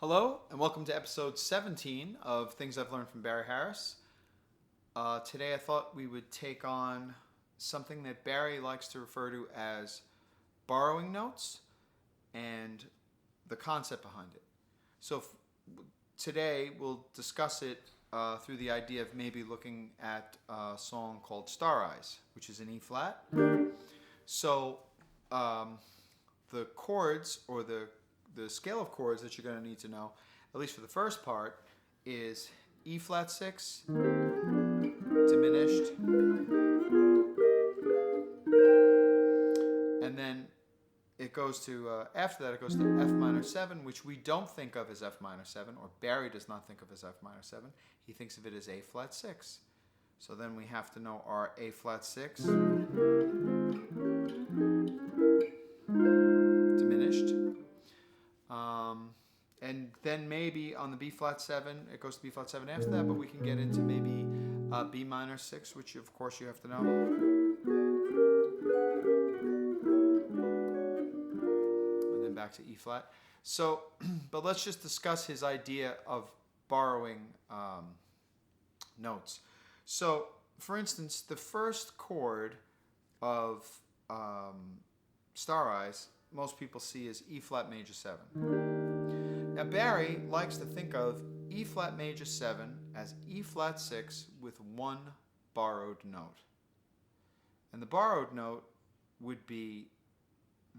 Hello, and welcome to episode 17 of Things I've Learned from Barry Harris. Today I thought we would take on something that Barry likes to refer to as borrowing notes and the concept behind it. So today we'll discuss it through the idea of maybe looking at a song called Star Eyes, which is in E flat. So the chords or the scale of chords that you're going to need to know, at least for the first part, is E flat 6, diminished, and then it goes to, after that it goes to F minor 7, which we don't think of as F minor 7, or Barry does not think of as F minor 7. He thinks of it as A flat 6. So then we have to know our A flat 6, diminished. And then maybe on the B flat 7, it goes to B flat 7 after that, but we can get into maybe B minor 6, which of course you have to know. And then back to E flat. So, but let's just discuss his idea of borrowing notes. So, for instance, the first chord of Star Eyes, most people see as E flat major 7. Now Barry likes to think of E flat major 7 as E flat 6 with one borrowed note. And the borrowed note would be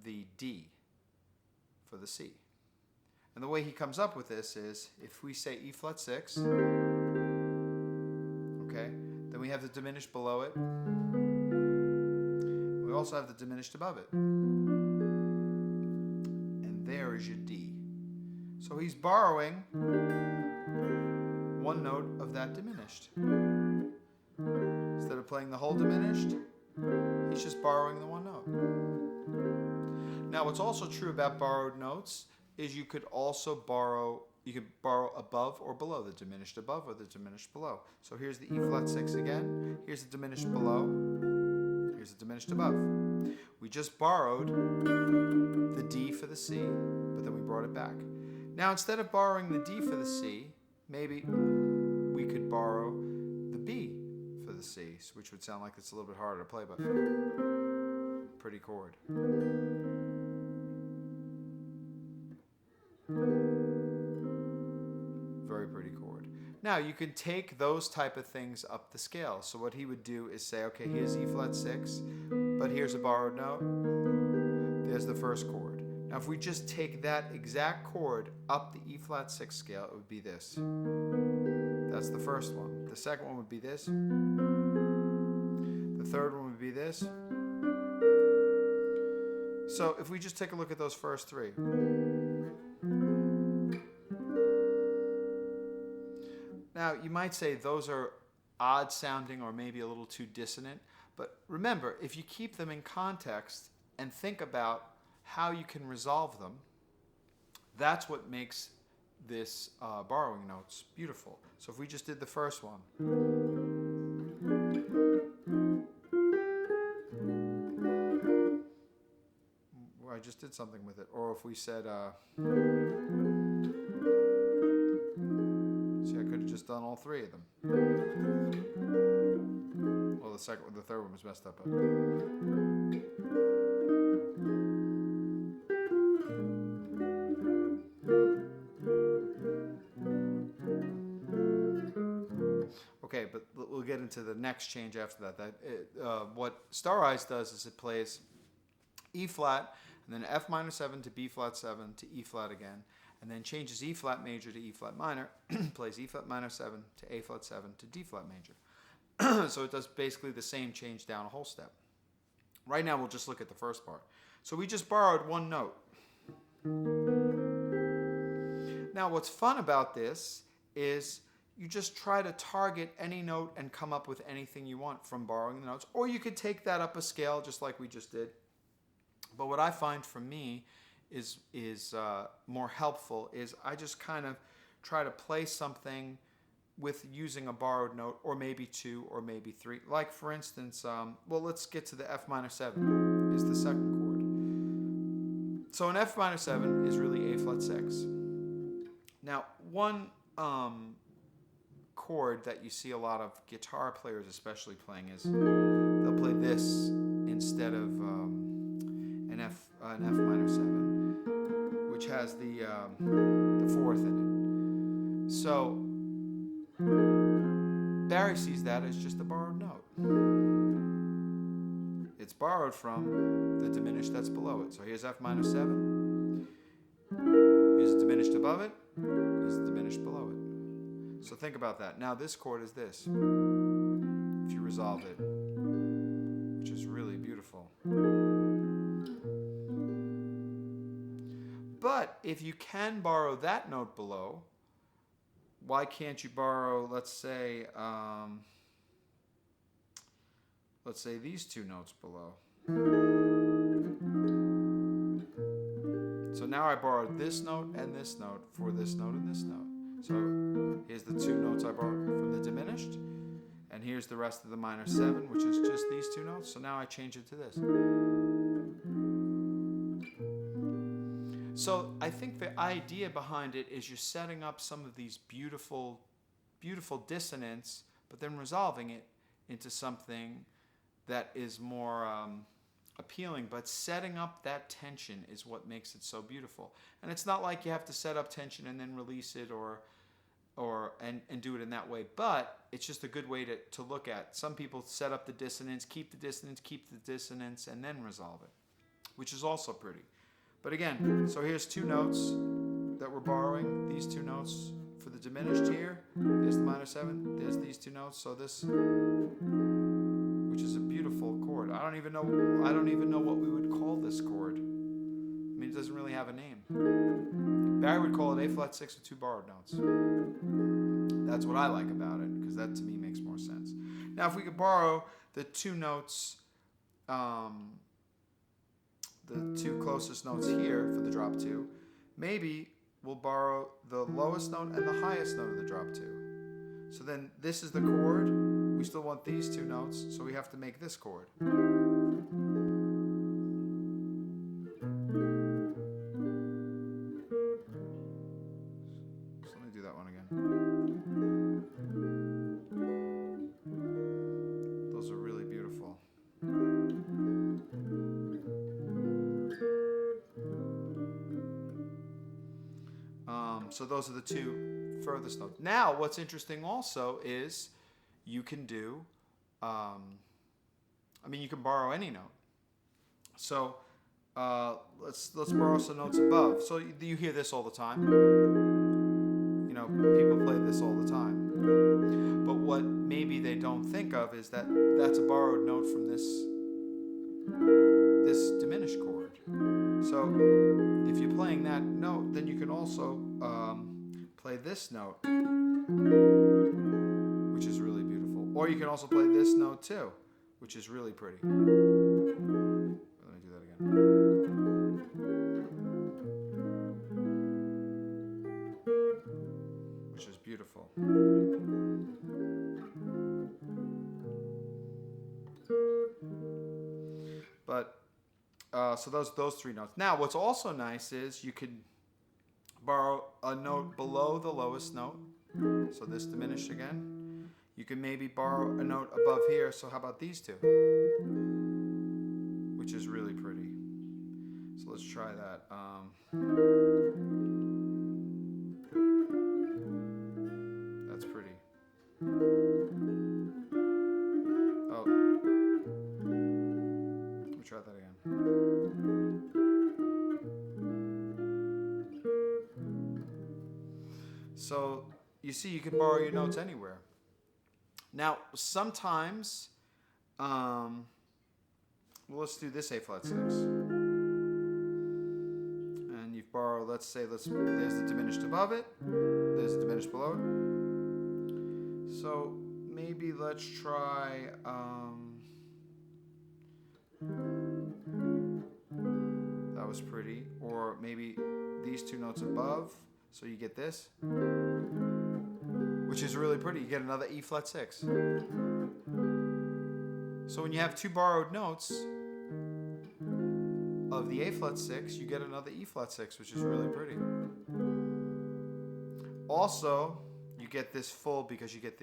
the D for the C. And the way he comes up with this is, if we say E flat 6, okay, then we have the diminished below it. We also have the diminished above it. And there is your D. So he's borrowing one note of that diminished. Instead of playing the whole diminished, he's just borrowing the one note. Now what's also true about borrowed notes is you could borrow above or below, the diminished above or the diminished below. So here's the E flat 6 again, here's the diminished below, here's the diminished above. We just borrowed the D for the C, but then we brought it back. Now, instead of borrowing the D for the C, maybe we could borrow the B for the C, which would sound like it's a little bit harder to play, but pretty chord. Very pretty chord. Now, you can take those type of things up the scale. So what he would do is say, okay, here's E flat 6, but here's a borrowed note. There's the first chord. Now, if we just take that exact chord up the E flat 6 scale, it would be this. That's the first one. The second one would be this. The third one would be this. So if we just take a look at those first three. Now, you might say those are odd sounding or maybe a little too dissonant. But remember, if you keep them in context and think about how you can resolve them, that's what makes this borrowing notes beautiful. So if we just did the first one, I just did something with it. Or if we said, see, I could have just done all three of them. Well, the third one was messed up. Okay, but we'll get into the next change after that. What Star Eyes does is it plays E flat, and then F minor 7 to B flat 7 to E flat again, and then changes E flat major to E flat minor, plays E flat minor 7 to A flat 7 to D flat major. So it does basically the same change down a whole step. Right now we'll just look at the first part. So we just borrowed one note. Now what's fun about this is you just try to target any note and come up with anything you want from borrowing the notes. Or you could take that up a scale just like we just did. But what I find for me is more helpful is I just kind of try to play something with using a borrowed note, or maybe two, or maybe three. Like for instance, well, let's get to the F minor 7 is the second chord. So an F minor 7 is really A flat 6. Now, one chord that you see a lot of guitar players especially playing is they'll play this instead of an F minor 7, which has the fourth in it. So Barry sees that as just a borrowed note. It's borrowed from the diminished that's below it. So here's F minor 7. Here's a diminished above it. Here's a diminished below it. So think about that. Now this chord is this. If you resolve it, which is really beautiful. But if you can borrow that note below, why can't you borrow, let's say these two notes below? So now I borrowed this note and this note for this note and this note. So here's the two notes I borrowed from the diminished, and here's the rest of the minor 7, which is just these two notes. So now I change it to this. So I think the idea behind it is you're setting up some of these beautiful, beautiful dissonance, but then resolving it into something that is more appealing, but setting up that tension is what makes it so beautiful. And it's not like you have to set up tension and then release it and do it in that way, but it's just a good way to look at. Some people set up the dissonance, keep the dissonance, and then resolve it, which is also pretty. But again, so here's two notes that we're borrowing, these two notes for the diminished here. There's the minor 7, there's these two notes, so this, which is a beautiful chord. I don't even know what we would call this chord. I mean, it doesn't really have a name. Barry would call it A flat 6 with two borrowed notes. That's what I like about it, because that to me makes more sense. Now, if we could borrow the two notes, the two closest notes here for the drop 2, maybe we'll borrow the lowest note and the highest note of the drop 2. So then this is the chord. We still want these two notes, so we have to make this chord. So let me do that one again. Those are really beautiful. So those are the two furthest notes. Now, what's interesting also is you can do, you can borrow any note. So let's borrow some notes above. So you hear this all the time. You know, people play this all the time. But what maybe they don't think of is that that's a borrowed note from this diminished chord. So if you're playing that note, then you can also play this note, which is really beautiful. Or you can also play this note too, which is really pretty. Let me do that again. Which is beautiful. But so those three notes. Now, what's also nice is you could borrow a note below the lowest note. So this diminished again. You can maybe borrow a note above here. So how about these two? Which is really pretty. So let's try that. That's pretty. Oh. Let me try that again. So you see, you can borrow your notes anywhere. Now, sometimes, let's do this A flat 6. And you've borrowed, let's say, there's the diminished above it, there's the diminished below it. So maybe let's try, that was pretty. Or maybe these two notes above. So you get this, which is really pretty. You get another E flat 6. So when you have two borrowed notes of the A flat 6, you get another E flat 6, which is really pretty. Also, you get this full because you get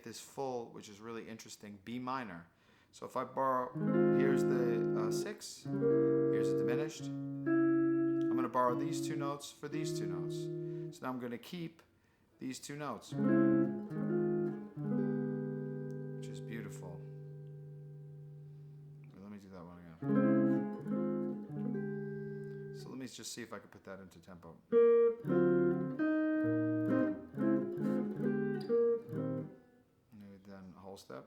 this full, which is really interesting, B minor. So if I borrow, here's the 6, here's a diminished. I'm going to borrow these 2 notes for these 2 notes. So now I'm going to keep these 2 notes, which is beautiful. Let me do that one again. So let me just see if I can put that into tempo. Maybe then a whole step.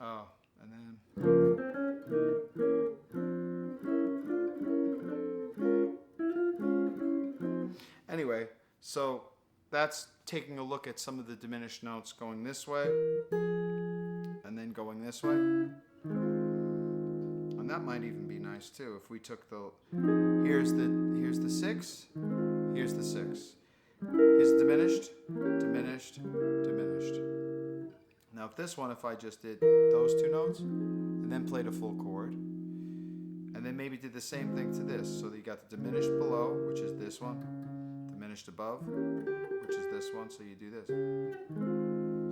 Oh, and then anyway, so that's taking a look at some of the diminished notes going this way and then going this way. And that might even be nice too if we took the here's the 6, here's the 6. Here's diminished, diminished, diminished. Now if this one, if I just did those 2 notes and then played a full chord and then maybe did the same thing to this, so that you got the diminished below, which is this one, diminished above, which is this one, so you do this.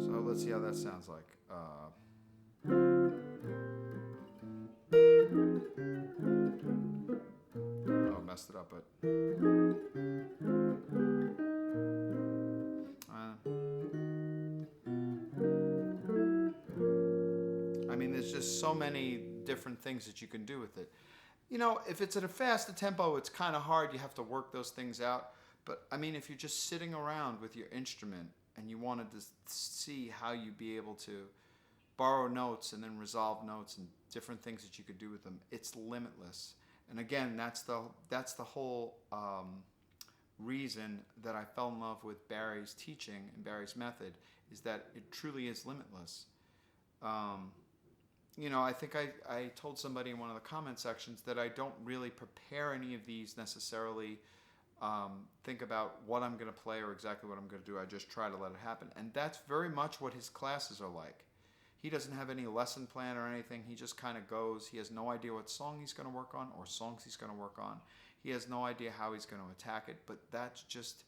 So let's see how that sounds like. Oh, messed it up, but I mean, there's just so many different things that you can do with it. You know, if it's at a faster tempo, it's kind of hard. You have to work those things out. But I mean, if you're just sitting around with your instrument and you wanted to see how you'd be able to borrow notes and then resolve notes and different things that you could do with them, it's limitless. And again, that's the whole reason that I fell in love with Barry's teaching and Barry's method, is that it truly is limitless. You know, I think I told somebody in one of the comment sections that I don't really prepare any of these necessarily, think about what I'm going to play or exactly what I'm going to do. I just try to let it happen. And that's very much what his classes are like. He doesn't have any lesson plan or anything. He just kind of goes. He has no idea what song he's going to work on or songs he's going to work on. He has no idea how he's going to attack it, but that's just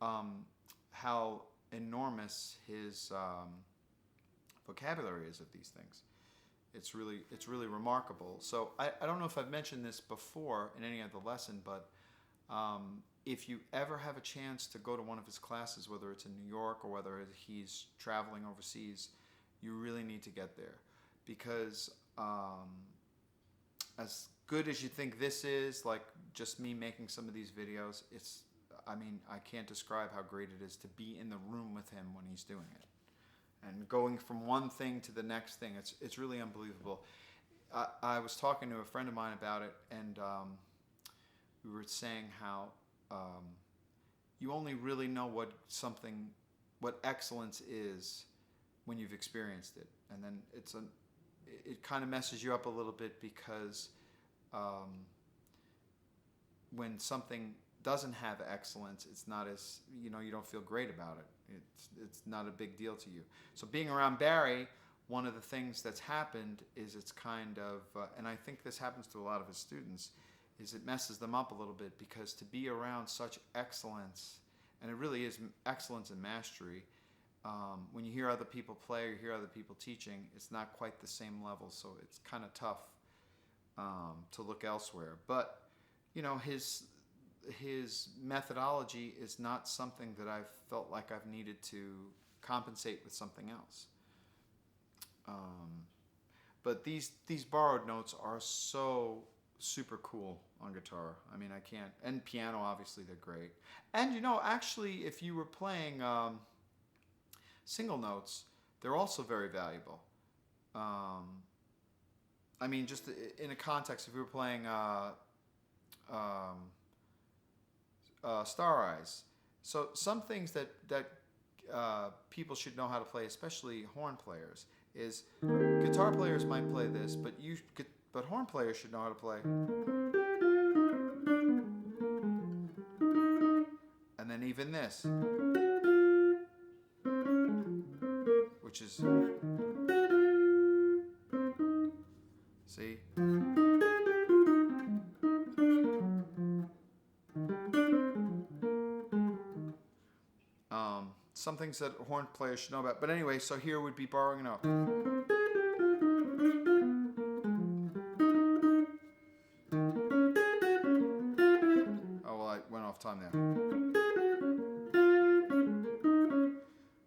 how enormous his vocabulary is of these things. It's really remarkable. So I don't know if I've mentioned this before in any other lesson, but if you ever have a chance to go to one of his classes, whether it's in New York or whether he's traveling overseas, you really need to get there, because as good as you think this is, like just me making some of these videos, I mean, I can't describe how great it is to be in the room with him when he's doing it. And going from one thing to the next thing, it's really unbelievable. I was talking to a friend of mine about it, and we were saying how you only really know what excellence is when you've experienced it, and then it kind of messes you up a little bit, because when something doesn't have excellence, it's not as, you don't feel great about it. It's not a big deal to you. So being around Barry, one of the things that's happened is it's kind of, and I think this happens to a lot of his students, is it messes them up a little bit, because to be around such excellence, and it really is excellence and mastery, when you hear other people play or you hear other people teaching, it's not quite the same level, so it's kind of tough to look elsewhere. But, his methodology is not something that I've felt like I've needed to compensate with something else. But these borrowed notes are so super cool on guitar. I mean, I can't, and piano, obviously, they're great. And, actually, if you were playing single notes, they're also very valuable. I mean, just in a context, if you were playing Star Eyes. So some things that people should know how to play, especially horn players, is guitar players might play this, but horn players should know how to play. even this, which is, see? Some things that horn players should know about. But anyway, so here would be borrowing a note. Oh, well, I went off time there.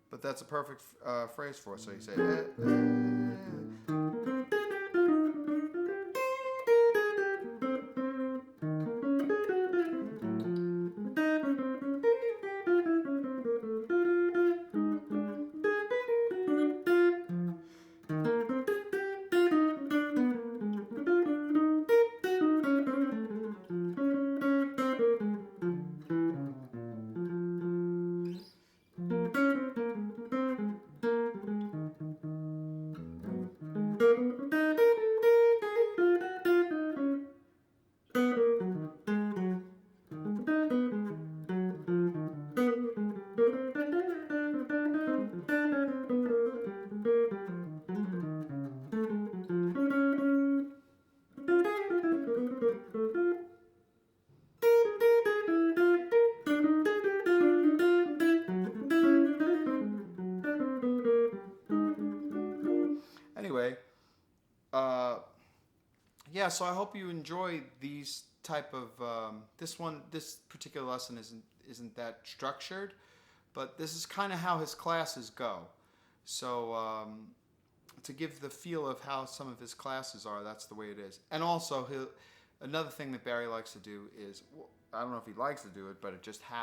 But that's a perfect phrase for it. So you say, anyway, yeah, so I hope you enjoy these type of this particular lesson isn't that structured, but this is kind of how his classes go. So to give the feel of how some of his classes are, that's the way it is. And also another thing that Barry likes to do is, I don't know if he likes to do it, but it just happens.